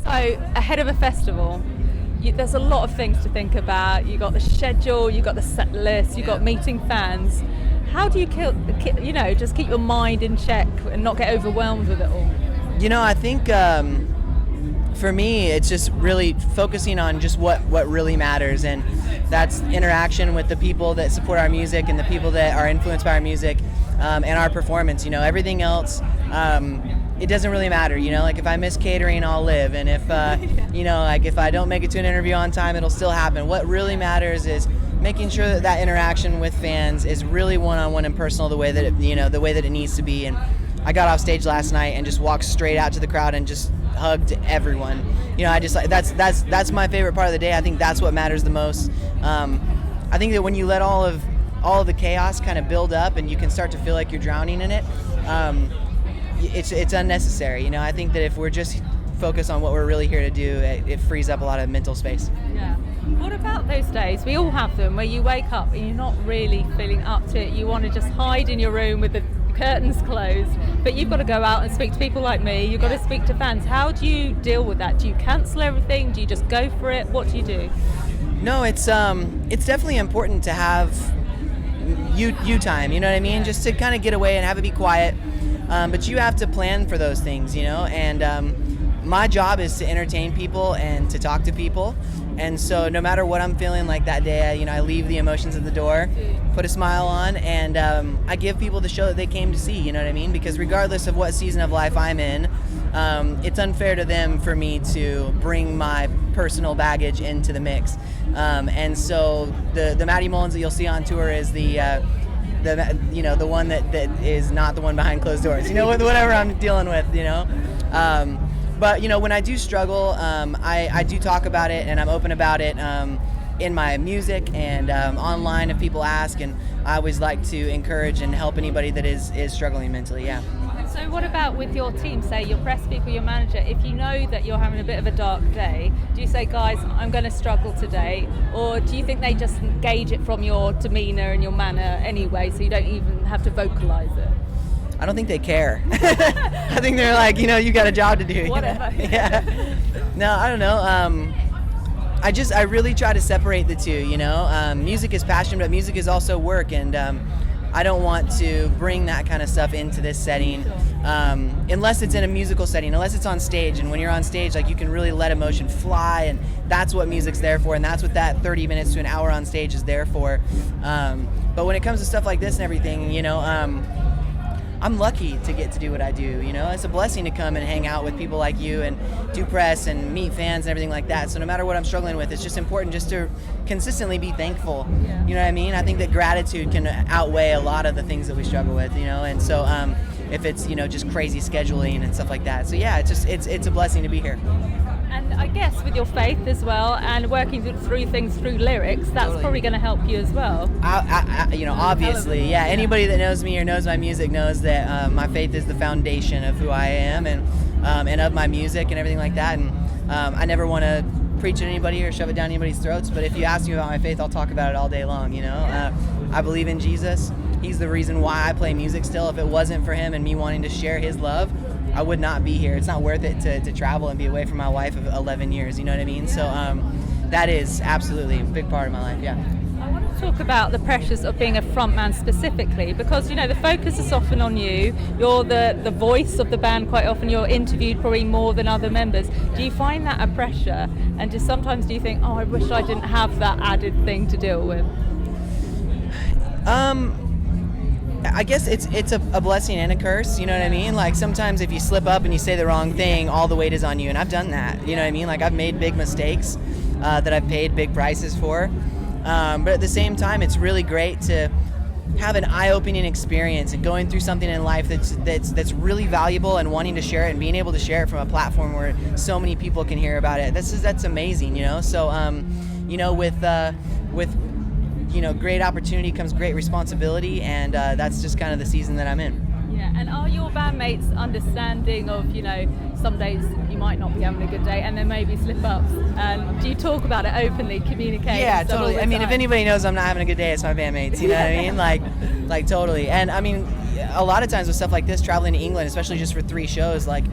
So ahead of a festival, there's a lot of things to think about. You got the schedule, you got the set list, you got meeting fans. How do you just keep your mind in check and not get overwhelmed with it all? I think for me, it's just really focusing on just what really matters, and that's interaction with the people that support our music and the people that are influenced by our music and our performance. Everything else, it doesn't really matter. Like if I miss catering, I'll live, and if like if I don't make it to an interview on time, it'll still happen. What really matters is making sure that interaction with fans is really one-on-one and personal, the way that it needs to be. And I got off stage last night and just walked straight out to the crowd and just hugged everyone. I just that's my favorite part of the day. I think that's what matters the most. I think that when you let all of the chaos kind of build up and you can start to feel like you're drowning in it, it's unnecessary. I think that if we're just focused on what we're really here to do, it frees up a lot of mental space. Yeah. What about those days? We all have them where you wake up and you're not really feeling up to it. You want to just hide in your room with the curtains closed, but you've got to go out and speak to people like me. You've got to speak to fans. How do you deal with that? Do you cancel everything? Do you just go for it? What do you do? No, it's definitely important to have you time. You know what I mean? Just to kind of get away and have it be quiet. But you have to plan for those things, and my job is to entertain people and to talk to people. And so no matter what I'm feeling like that day, I leave the emotions at the door, put a smile on, and I give people the show that they came to see, you know what I mean? Because regardless of what season of life I'm in, it's unfair to them for me to bring my personal baggage into the mix. And so the Matty Mullins that you'll see on tour is the one that is not the one behind closed doors, whatever I'm dealing with, But, when I do struggle, I do talk about it, and I'm open about it in my music and online if people ask, and I always like to encourage and help anybody that is struggling mentally, yeah. So what about with your team, say your press people, your manager, if you know that you're having a bit of a dark day, do you say, guys, I'm going to struggle today, or do you think they just gauge it from your demeanour and your manner anyway, so you don't even have to vocalise it? I don't think they care. I think they're like, you got a job to do. Whatever. Yeah. No, I don't know. I really try to separate the two, Music is passion, but music is also work, and I don't want to bring that kind of stuff into this setting unless it's in a musical setting, unless it's on stage. And when you're on stage, like, you can really let emotion fly, and that's what music's there for, and that's what that 30 minutes to an hour on stage is there for. But when it comes to stuff like this and everything, I'm lucky to get to do what I do, It's a blessing to come and hang out with people like you and do press and meet fans and everything like that. So no matter what I'm struggling with, it's just important just to consistently be thankful. Yeah. You know what I mean? I think that gratitude can outweigh a lot of the things that we struggle with, And so if it's, just crazy scheduling and stuff like that. So yeah, it's a blessing to be here. And I guess with your faith as well, and working through things through lyrics, that's Totally. probably going to help you as well. Obviously, yeah. Anybody that knows me or knows my music knows that my faith is the foundation of who I am and of my music and everything like that. And I never want to preach at anybody or shove it down anybody's throats. But if you ask me about my faith, I'll talk about it all day long. I believe in Jesus. He's the reason why I play music still. If it wasn't for him and me wanting to share his love, I would not be here. It's not worth it to travel and be away from my wife of 11 years, you know what I mean? So that is absolutely a big part of my life, yeah. I want to talk about the pressures of being a frontman specifically, because, the focus is often on you. You're the voice of the band quite often. You're interviewed probably more than other members. Do you find that a pressure? And sometimes do you think, I wish I didn't have that added thing to deal with? I guess it's a blessing and a curse, you know what I mean? Like, sometimes if you slip up and you say the wrong thing, all the weight is on you, and I've done that, you know what I mean? Like, I've made big mistakes that I've paid big prices for, but at the same time, it's really great to have an eye-opening experience and going through something in life that's really valuable and wanting to share it and being able to share it from a platform where so many people can hear about it. That's amazing, So, with great opportunity comes great responsibility, and that's just kind of the season that I'm in. Yeah, and are your bandmates understanding of, some days you might not be having a good day and there may be slip-ups, and do you talk about it openly, communicate? Yeah, totally. I mean, if anybody knows I'm not having a good day, it's my bandmates, you know what I mean? Like totally. And I mean, a lot of times with stuff like this, traveling to England, especially just for 3 shows, like,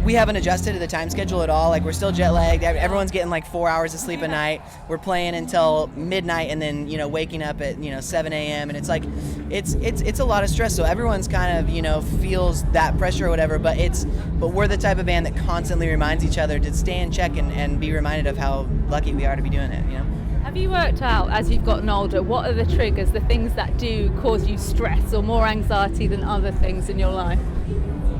we haven't adjusted to the time schedule at all. Like, we're still jet lagged. Everyone's getting like 4 hours of sleep a night. We're playing until midnight and then, waking up at, 7 a.m. And it's like, it's a lot of stress. So everyone's kind of, feels that pressure or whatever, but we're the type of band that constantly reminds each other to stay in check and be reminded of how lucky we are to be doing it, Have you worked out, as you've gotten older, what are the triggers, the things that do cause you stress or more anxiety than other things in your life?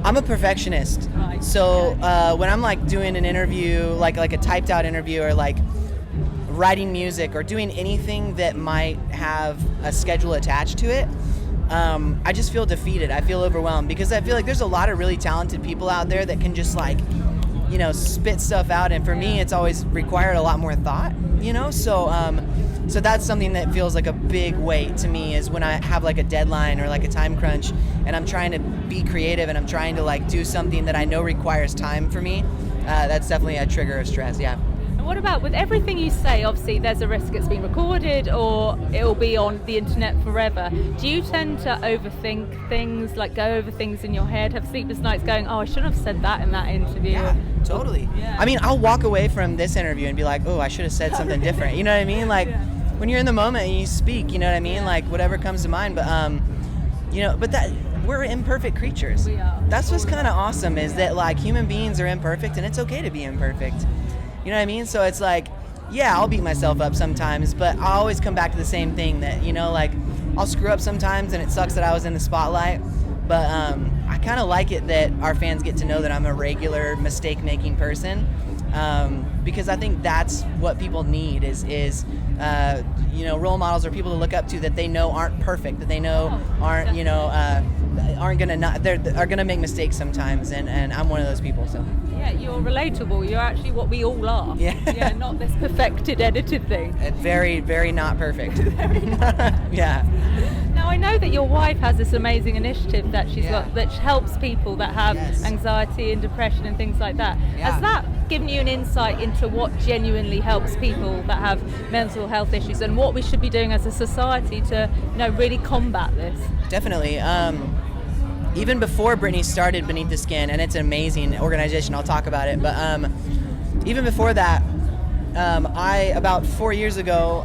I'm a perfectionist. Right. So when I'm like doing an interview, like a typed out interview, or like writing music or doing anything that might have a schedule attached to it, I just feel defeated. I feel overwhelmed because I feel like there's a lot of really talented people out there that can just like, spit stuff out. And for me, it's always required a lot more thought, So that's something that feels like a big weight to me, is when I have like a deadline or like a time crunch and I'm trying to be creative and I'm trying to like do something that I know requires time for me. That's definitely a trigger of stress. Yeah. And what about with everything you say? Obviously, there's a risk it's being recorded or it'll be on the internet forever. Do you tend to overthink things, like go over things in your head, have sleepless nights going, oh, I shouldn't have said that in that interview? Yeah, totally. Yeah. I mean, I'll walk away from this interview and be like, oh, I should have said something different. You know what I mean? Like, when you're in the moment and you speak, you know what I mean? Like, whatever comes to mind. But, but that we're imperfect creatures. We are. That's what's kind of awesome, is that like human beings are imperfect and it's okay to be imperfect. You know what I mean? So it's like, yeah, I'll beat myself up sometimes, but I always come back to the same thing that, like I'll screw up sometimes and it sucks that I was in the spotlight, but I kind of like it that our fans get to know that I'm a regular mistake-making person, because I think that's what people need is role models or people to look up to that they know aren't perfect, that they know aren't, are gonna make mistakes sometimes, and I'm one of those people, so. Yeah, you're relatable. You're actually what we all are. Yeah, not this perfected, edited thing. Very, very not perfect. Yeah. Now, I know that your wife has this amazing initiative that she's got that helps people that have anxiety and depression and things like that. Yeah. Has that given you an insight into what genuinely helps people that have mental health issues and what we should be doing as a society to, really combat this? Definitely. Even before Brittany started Beneath the Skin, and it's an amazing organization, I'll talk about it, but even before that, I, about 4 years ago,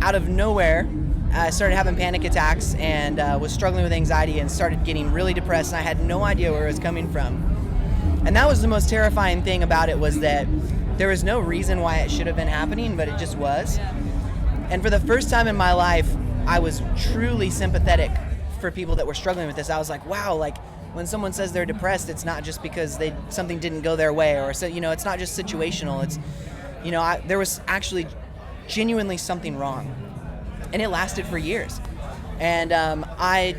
out of nowhere, I started having panic attacks and was struggling with anxiety and started getting really depressed, and I had no idea where it was coming from. And that was the most terrifying thing about it, was that there was no reason why it should have been happening, but it just was. And for the first time in my life, I was truly sympathetic for people that were struggling with this. I was like, wow, like when someone says they're depressed, it's not just because something didn't go their way, or it's not just situational. It's, there was actually genuinely something wrong, and it lasted for years. And I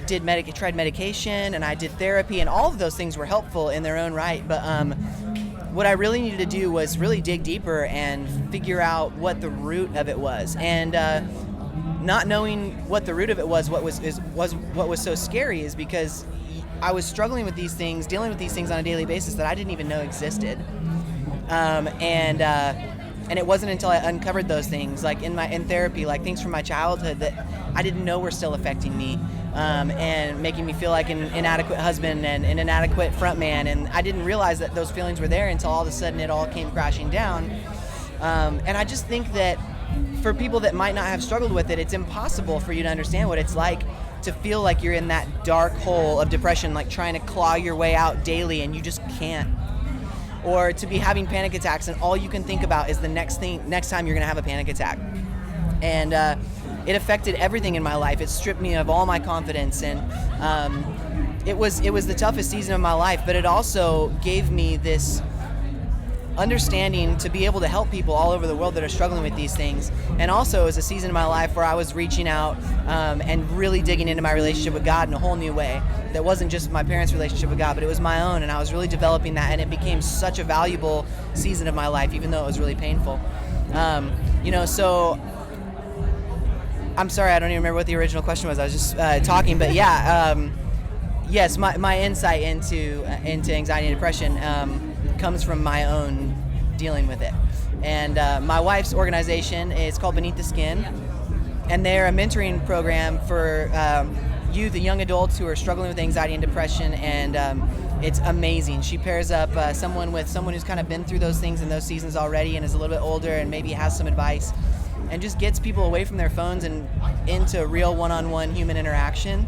tried medication and I did therapy, and all of those things were helpful in their own right. But what I really needed to do was really dig deeper and figure out what the root of it was. And not knowing what the root of it was, what was so scary, is because I was struggling with these things, dealing with these things on a daily basis that I didn't even know existed. And it wasn't until I uncovered those things, like in therapy, like things from my childhood that I didn't know were still affecting me, and making me feel like an inadequate husband and an inadequate front man. And I didn't realize that those feelings were there until all of a sudden it all came crashing down. And I just think that for people that might not have struggled with it, it's impossible for you to understand what it's like to feel like you're in that dark hole of depression, like trying to claw your way out daily and you just can't. Or to be having panic attacks and all you can think about is the next time you're gonna have a panic attack. And it affected everything in my life. It stripped me of all my confidence, and it was the toughest season of my life, but it also gave me this understanding to be able to help people all over the world that are struggling with these things. And also, it was a season in my life where I was reaching out and really digging into my relationship with God in a whole new way. That wasn't just my parents' relationship with God, but it was my own, and I was really developing that, and it became such a valuable season of my life, even though it was really painful. So I'm sorry, I don't even remember what the original question was. I was just talking, but yes, my insight into anxiety and depression comes from my own dealing with it. And my wife's organization is called Beneath the Skin, and they're a mentoring program for youth and young adults who are struggling with anxiety and depression, and it's amazing. She pairs up someone who's kind of been through those things in those seasons already and is a little bit older and maybe has some advice, and just gets people away from their phones and into real one-on-one human interaction.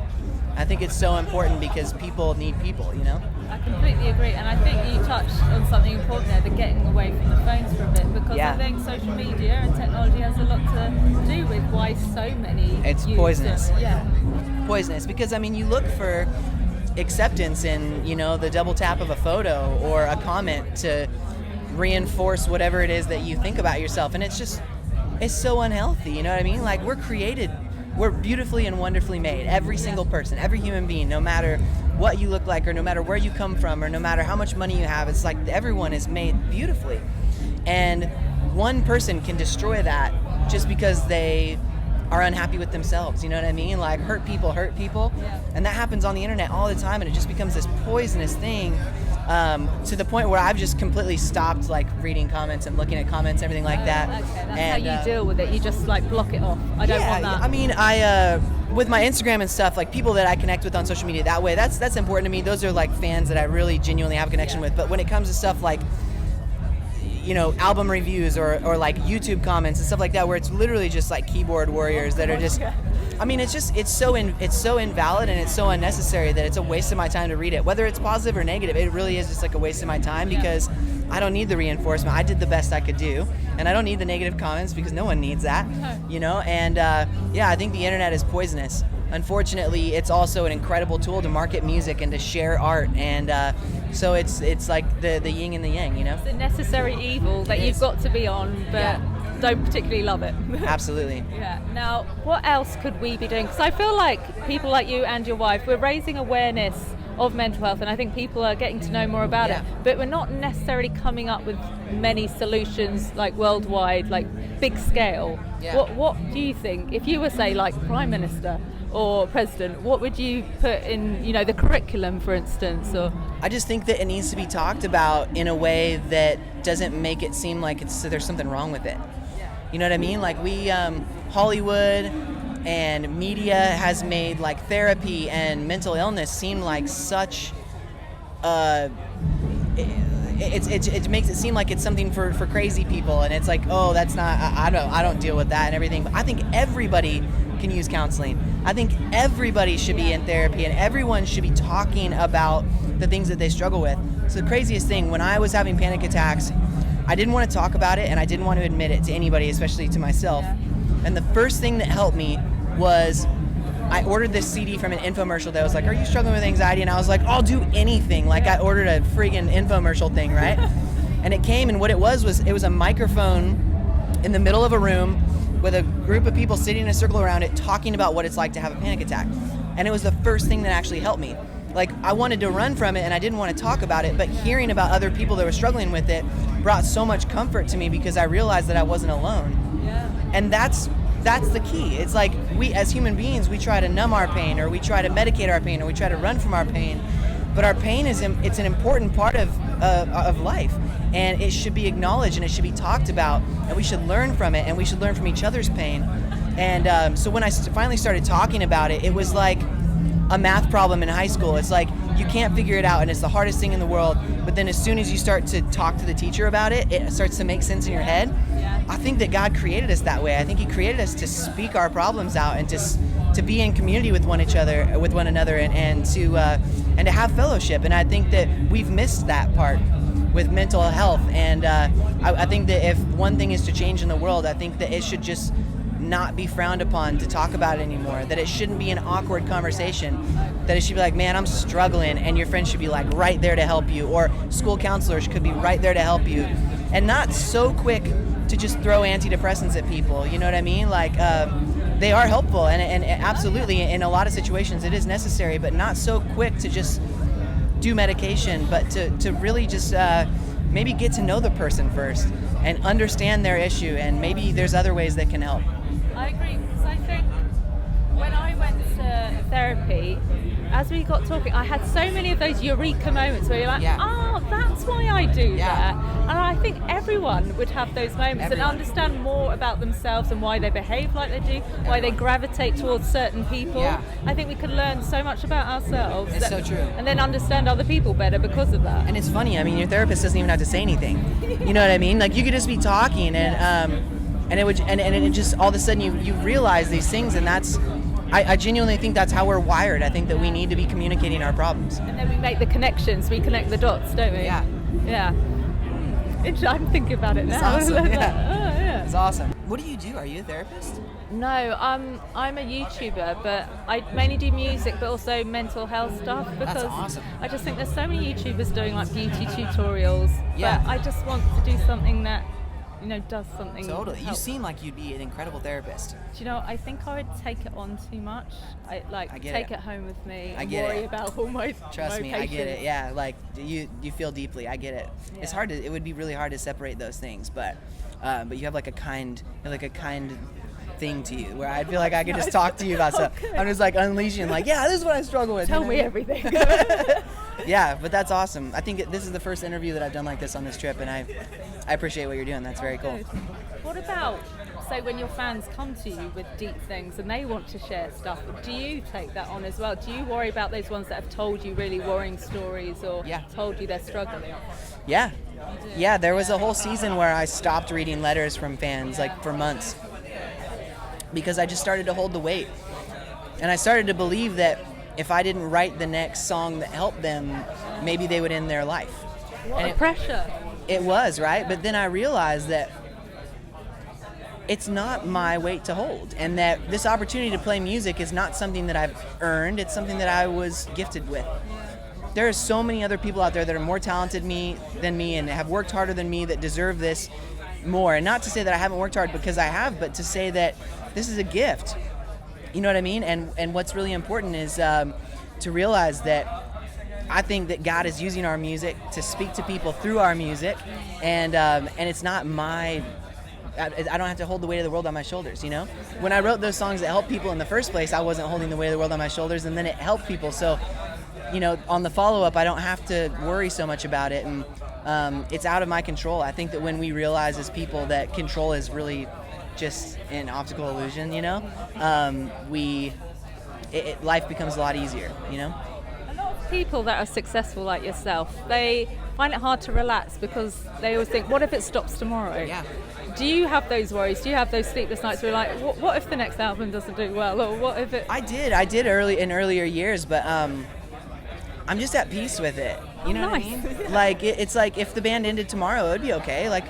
I think it's so important because people need people, you know? I completely agree, and I think you touched on something important there, the getting away from the phones for a bit, because I think social media and technology has a lot to do with why so many It's use poisonous. them. Yeah. Poisonous, because I mean, you look for acceptance in, you know, the double tap of a photo or a comment to reinforce whatever it is that you think about yourself, and it's so unhealthy, you know what I mean? Like, we're beautifully and wonderfully made, every single person, every human being, no matter what you look like or no matter where you come from or no matter how much money you have. It's like everyone is made beautifully, and one person can destroy that just because they are unhappy with themselves, you know what I mean? Like, hurt people, and that happens on the internet all the time, and it just becomes this poisonous thing, to the point where I've just completely stopped like reading comments and looking at comments, everything like that. Okay, that's how you deal with it. You just like block it off. I don't want that. I mean, I with my Instagram and stuff, like people that I connect with on social media that way, that's important to me. Those are like fans that I really genuinely have a connection with. But when it comes to stuff like, you know, album reviews or like YouTube comments and stuff like that, where it's literally just like keyboard warriors that are just, I mean, it's so invalid and it's so unnecessary that it's a waste of my time to read it. Whether it's positive or negative, it really is just like a waste of my time, because I don't need the reinforcement. I did the best I could do, and I don't need the negative comments because no one needs that, you know. And I think the internet is poisonous. Unfortunately, it's also an incredible tool to market music and to share art, and so it's like the yin and the yang, you know. It's a necessary evil that you've got to be on, but don't particularly love it. Absolutely. Yeah. Now, what else could we be doing? Because I feel like people like you and your wife, we're raising awareness of mental health, and I think people are getting to know more about it, but we're not necessarily coming up with many solutions like worldwide, like big scale. What do you think, if you were, say, like Prime Minister or President, what would you put in, you know, the curriculum, for instance? Or I just think that it needs to be talked about in a way that doesn't make it seem like there's something wrong with it. You know what I mean? Like, we Hollywood and media has made like therapy and mental illness seem like such it makes it seem like it's something for crazy people, and it's like, oh, that's not, I don't deal with that and everything. But I think everybody can use counseling. I think everybody should be in therapy, and everyone should be talking about the things that they struggle with. So the craziest thing, when I was having panic attacks, I didn't want to talk about it, and I didn't want to admit it to anybody, especially to myself. And the first thing that helped me was I ordered this CD from an infomercial that was like, are you struggling with anxiety? And I was like, I'll do anything. Like, I ordered a friggin' infomercial thing, right? And it came, and what it was a microphone in the middle of a room with a group of people sitting in a circle around it talking about what it's like to have a panic attack. And it was the first thing that actually helped me. Like, I wanted to run from it and I didn't want to talk about it, but hearing about other people that were struggling with it brought so much comfort to me, because I realized that I wasn't alone. Yeah. And that's the key. It's like, we as human beings, we try to numb our pain, or we try to medicate our pain, or we try to run from our pain. But our pain it's an important part of life, and it should be acknowledged, and it should be talked about, and we should learn from it, and we should learn from each other's pain. And so when I finally started talking about it, it was like a math problem in high school. It's like, you can't figure it out, and it's the hardest thing in the world, but then as soon as you start to talk to the teacher about it, it starts to make sense in your head. I think that God created us that way. I think He created us to speak our problems out, and to be in community with one another, and to have fellowship. And I think that we've missed that part with mental health. And I think that if one thing is to change in the world, I think that it should just not be frowned upon to talk about it anymore. That it shouldn't be an awkward conversation. That it should be like, man, I'm struggling, and your friends should be like right there to help you, or school counselors could be right there to help you, and not so quick to just throw antidepressants at people. You know what I mean? Like, they are helpful, and absolutely in a lot of situations it is necessary, but not so quick to just do medication, but to really just maybe get to know the person first and understand their issue, and maybe there's other ways that can help. I agree, because I think when I went to therapy, as we got talking, I had so many of those eureka moments where you're like, Yeah. oh, that's why I do Yeah. that. And I think everyone would have those moments and understand more about themselves and why they behave like they do, why they gravitate towards certain people. Yeah. I think we could learn so much about ourselves. It's so true. And then understand other people better because of that. And it's funny, I mean, your therapist doesn't even have to say anything. You know what I mean? Like, you could just be talking, and it would, and it just, all of a sudden you realize these things, and that's, I genuinely think that's how we're wired. I think that we need to be communicating our problems. And then we make the connections, we connect the dots, don't we? Yeah. Yeah. I'm thinking about it now. It's awesome, yeah. Oh, yeah. It's awesome. What do you do? Are you a therapist? No, I'm a YouTuber, but I mainly do music, but also mental health stuff, because That's awesome. I just think there's so many YouTubers doing like beauty tutorials, Yeah. but I just want to do something that, you know, does something. Totally. You help. seem like you'd be an incredible therapist. Do you know, I think I would take it on too much. I get take it. it home with me I and get worry it. about all my Trust me, I get it. patients. Yeah, like you feel deeply. I get it. It's Yeah. hard to. It would be really hard to separate those things, but you have like a kind thing to you where I feel like I could just talk to you about stuff. Okay. I'm just like unleashing, like, yeah, this is what I struggle with. Tell you know? me everything. Yeah, but that's awesome. I think this is the first interview that I've done like this on this trip, and I appreciate what you're doing. That's very cool. Good. What about, say, when your fans come to you with deep things and they want to share stuff, do you take that on as well? Do you worry about those ones that have told you really worrying stories or Yeah. told you they're struggling? Yeah. Yeah, there was a whole season where I stopped reading letters from fans, like, for months, because I just started to hold the weight. And I started to believe that if I didn't write the next song that helped them, maybe they would end their life. What And a pressure. It was, right? But then I realized that it's not my weight to hold, and that this opportunity to play music is not something that I've earned, it's something that I was gifted with. There are so many other people out there that are more talented than me and have worked harder than me that deserve this more. And not to say that I haven't worked hard, because I have, but to say that this is a gift. You know what I mean? And what's really important is to realize that I think that God is using our music to speak to people through our music, and it's not my. I don't have to hold the weight of the world on my shoulders, you know? When I wrote those songs that helped people in the first place, I wasn't holding the weight of the world on my shoulders, and then it helped people. So, you know, on the follow-up, I don't have to worry so much about it, and it's out of my control. I think that when we realize as people that control is really just an optical illusion, you know, life becomes a lot easier, you know? A lot of people that are successful like yourself, they find it hard to relax because they always think, what if it stops tomorrow? Yeah. Do you have those worries? Do you have those sleepless nights where you're like, what if the next album doesn't do well? Or what if it... I did earlier years, but I'm just at peace with it. You know Nice. what I mean? Like, it's like if the band ended tomorrow, it would be okay. Like,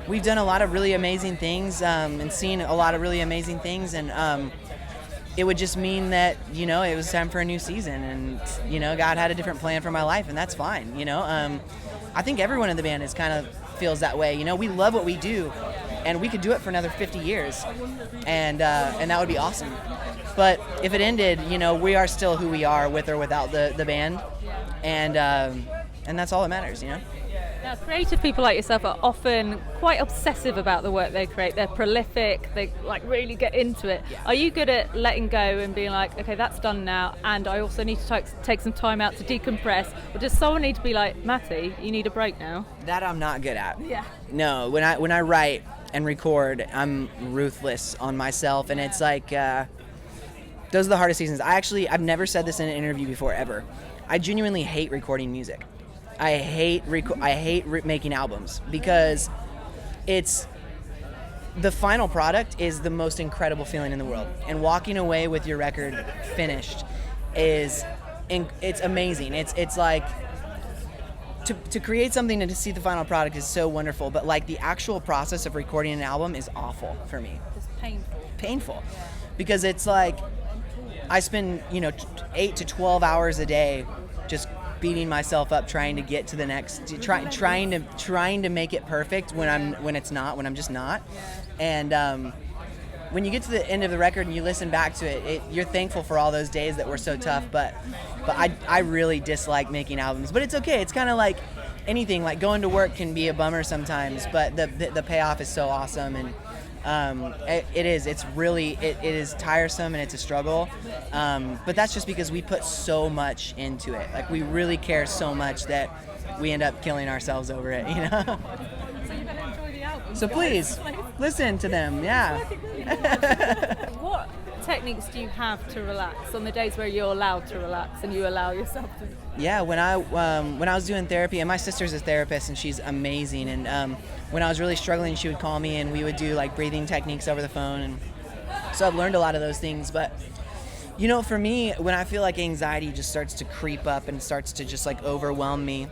we've done a lot of really amazing things and seen a lot of really amazing things, and it would just mean that, you know, it was time for a new season, and, you know, God had a different plan for my life, and that's fine, you know? I think everyone in the band is kind of feels that way, you know? We love what we do, and we could do it for another 50 years, and that would be awesome. But if it ended, you know, we are still who we are with or without the band, and that's all that matters, you know? Now, creative people like yourself are often quite obsessive about the work they create. They're prolific, they like really get into it. Yeah. Are you good at letting go and being like, okay, that's done now, and I also need to take some time out to decompress? Or does someone need to be like, Matty, you need a break now? That I'm not good at. Yeah. No, when I write and record, I'm ruthless on myself, and it's like those are the hardest seasons. I've never said this in an interview before ever. I genuinely hate recording music. I hate making albums because it's the final product is the most incredible feeling in the world, and walking away with your record finished it's amazing. It's like to create something and to see the final product is so wonderful, but like the actual process of recording an album is awful for me. Just painful. Because it's like I spend 8 to 12 hours a day just beating myself up trying to get to the next, trying to make it perfect when I'm just not. And when you get to the end of the record and you listen back to it, you're thankful for all those days that were so tough. But I really dislike making albums. But it's okay. It's kind of like anything. Like going to work can be a bummer sometimes, but the payoff is so awesome. And It is. It's really, it is tiresome and it's a struggle. But that's just because we put so much into it. Like, we really care so much that we end up killing ourselves over it, you know? So you better enjoy the album. So please, listen to them, yeah. What techniques do you have to relax on the days where you're allowed to relax and you allow yourself to? Yeah, when I was doing therapy, and my sister's a therapist and she's amazing, and when I was really struggling, she would call me and we would do like breathing techniques over the phone, and so I've learned a lot of those things. But you know, for me, when I feel like anxiety just starts to creep up and starts to just like overwhelm me,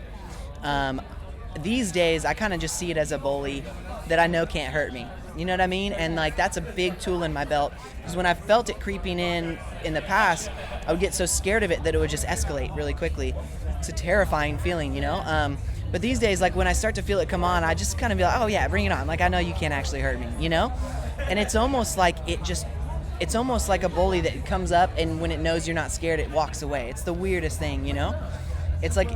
these days I kind of just see it as a bully that I know can't hurt me. You know what I mean? And like, that's a big tool in my belt, because when I felt it creeping in the past, I would get so scared of it that it would just escalate really quickly. It's a terrifying feeling, you know? But these days, like, when I start to feel it come on, I just kind of be like, oh yeah, bring it on. Like, I know you can't actually hurt me, you know? And it's almost like it's almost like a bully that comes up, and when it knows you're not scared, it walks away. It's the weirdest thing, you know? It's like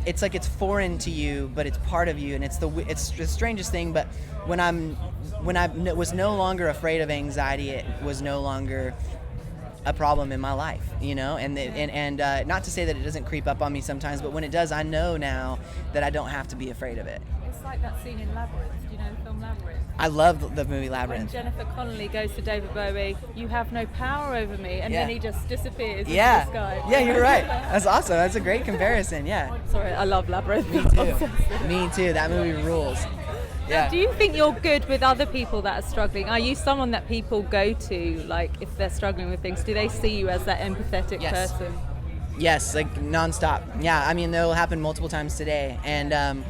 it's foreign to you, but it's part of you, and it's the strangest thing. But when I was no longer afraid of anxiety, it was no longer a problem in my life, you know. And not to say that it doesn't creep up on me sometimes, but when it does, I know now that I don't have to be afraid of it. It's like that scene in Labyrinth. Do you know the film Labyrinth? I love the movie When Labyrinth. Jennifer Connelly goes to David Bowie, you have no power over me, and then he just disappears into Yeah, the sky. yeah, you're right. That's awesome. That's a great comparison. Yeah. Sorry, I love Labyrinth. Me too. Me too. That movie rules. Yeah. Do you think you're good with other people that are struggling? Are you someone that people go to, like, if they're struggling with things? Do they see you as that empathetic Yes. person? Yes, like nonstop. Yeah, I mean, that'll happen multiple times today, and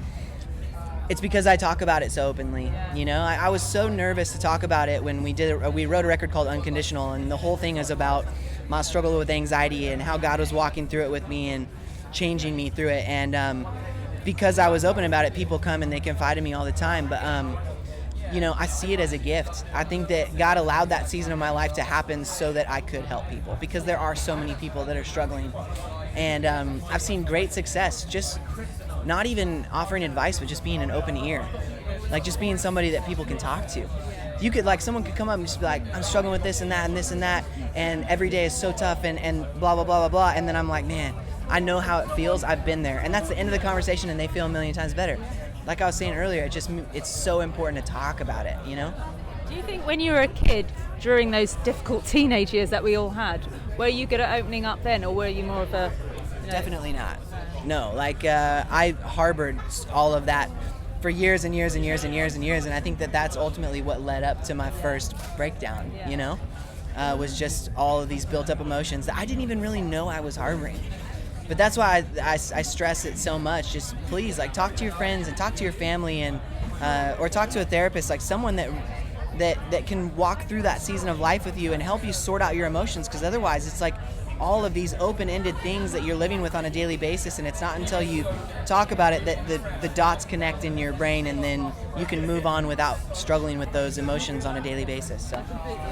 it's because I talk about it so openly. Yeah. You know, I was so nervous to talk about it when we wrote a record called Unconditional, and the whole thing is about my struggle with anxiety and how God was walking through it with me and changing me through it. And because I was open about it, people come and they confide in me all the time. But you know, I see it as a gift. I think that God allowed that season of my life to happen so that I could help people, because there are so many people that are struggling. And I've seen great success, just not even offering advice, but just being an open ear. Like, just being somebody that people can talk to. You could, like, someone could come up and just be like, I'm struggling with this and that and this and that, and every day is so tough and blah, blah, blah, blah, blah. And then I'm like, man, I know how it feels. I've been there. And that's the end of the conversation, and they feel a million times better. Like I was saying earlier, it's so important to talk about it, you know? Do you think when you were a kid, during those difficult teenage years that we all had, were you good at opening up then, or were you more of a... You know, Definitely not. No, like I harbored all of that for years and years and years and years and years, and I think that that's ultimately what led up to my first breakdown, you know? Was just all of these built-up emotions that I didn't even really know I was harboring. But that's why I stress it so much. Just please, like, talk to your friends and talk to your family, and or talk to a therapist, like someone that can walk through that season of life with you and help you sort out your emotions, because otherwise it's like all of these open-ended things that you're living with on a daily basis, and it's not until you talk about it that the dots connect in your brain, and then you can move on without struggling with those emotions on a daily basis. So. I completely agree.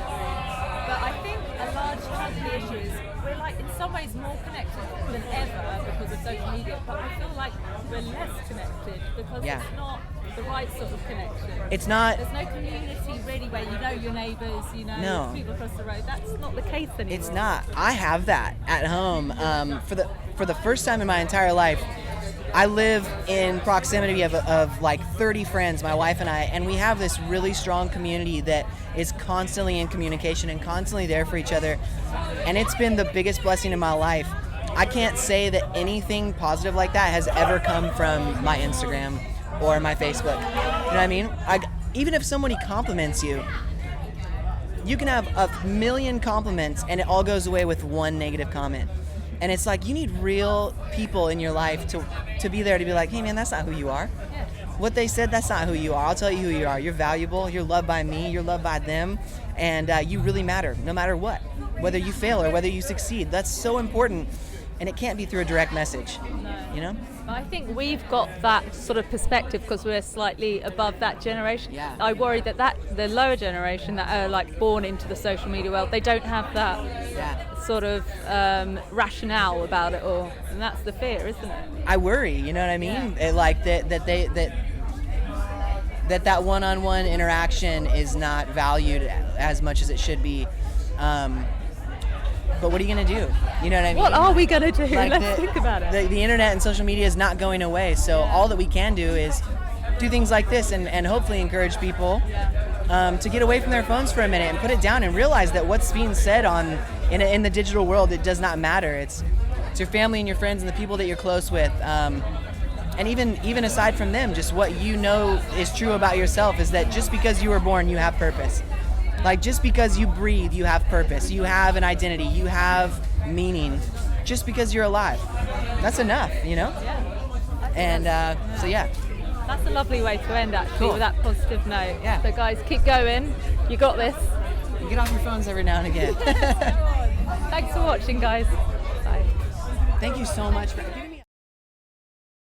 But I think a large chunk of the issue is we're, like, in some ways more connected than ever because of social media, but I feel like we're less connected because it's not the right sort of connection. It's not. There's no community really where you know your neighbours, you know people across the road. That's not the case anymore. It's not. I have that at home. For the first time in my entire life, I live in proximity of like 30 friends, my wife and I, and we have this really strong community that is constantly in communication and constantly there for each other. And it's been the biggest blessing in my life. I can't say that anything positive like that has ever come from my Instagram or my Facebook. You know what I mean? Even if somebody compliments you, you can have a million compliments and it all goes away with one negative comment. And it's like, you need real people in your life to be there to be like, hey man, that's not who you are. What they said, that's not who you are. I'll tell you who you are. You're valuable. You're loved by me. You're loved by them. And you really matter, no matter what. Whether you fail or whether you succeed. That's so important. And it can't be through a direct message. No. You know? I think we've got that sort of perspective because we're slightly above that generation. Yeah. I worry that the lower generation that are like born into the social media world, they don't have that sort of rationale about it all, and that's the fear, isn't it? I worry, you know what I mean? Yeah. Like that that one-on-one interaction is not valued as much as it should be. But what are you going to do? You know what I mean? What are we going to do? Like Let's think about it. The internet and social media is not going away. So all that we can do is do things like this and hopefully encourage people to get away from their phones for a minute and put it down and realize that what's being said in the digital world, it does not matter. It's your family and your friends and the people that you're close with. And even aside from them, just what you know is true about yourself is that just because you were born, you have purpose. Like, just because you breathe, you have purpose. You have an identity. You have meaning. Just because you're alive. That's enough, you know? Yeah. And so, yeah. That's a lovely way to end, actually, Cool. with that positive note. Yeah. So, guys, keep going. You got this. Get off your phones every now and again. Thanks for watching, guys. Bye. Thank you so much for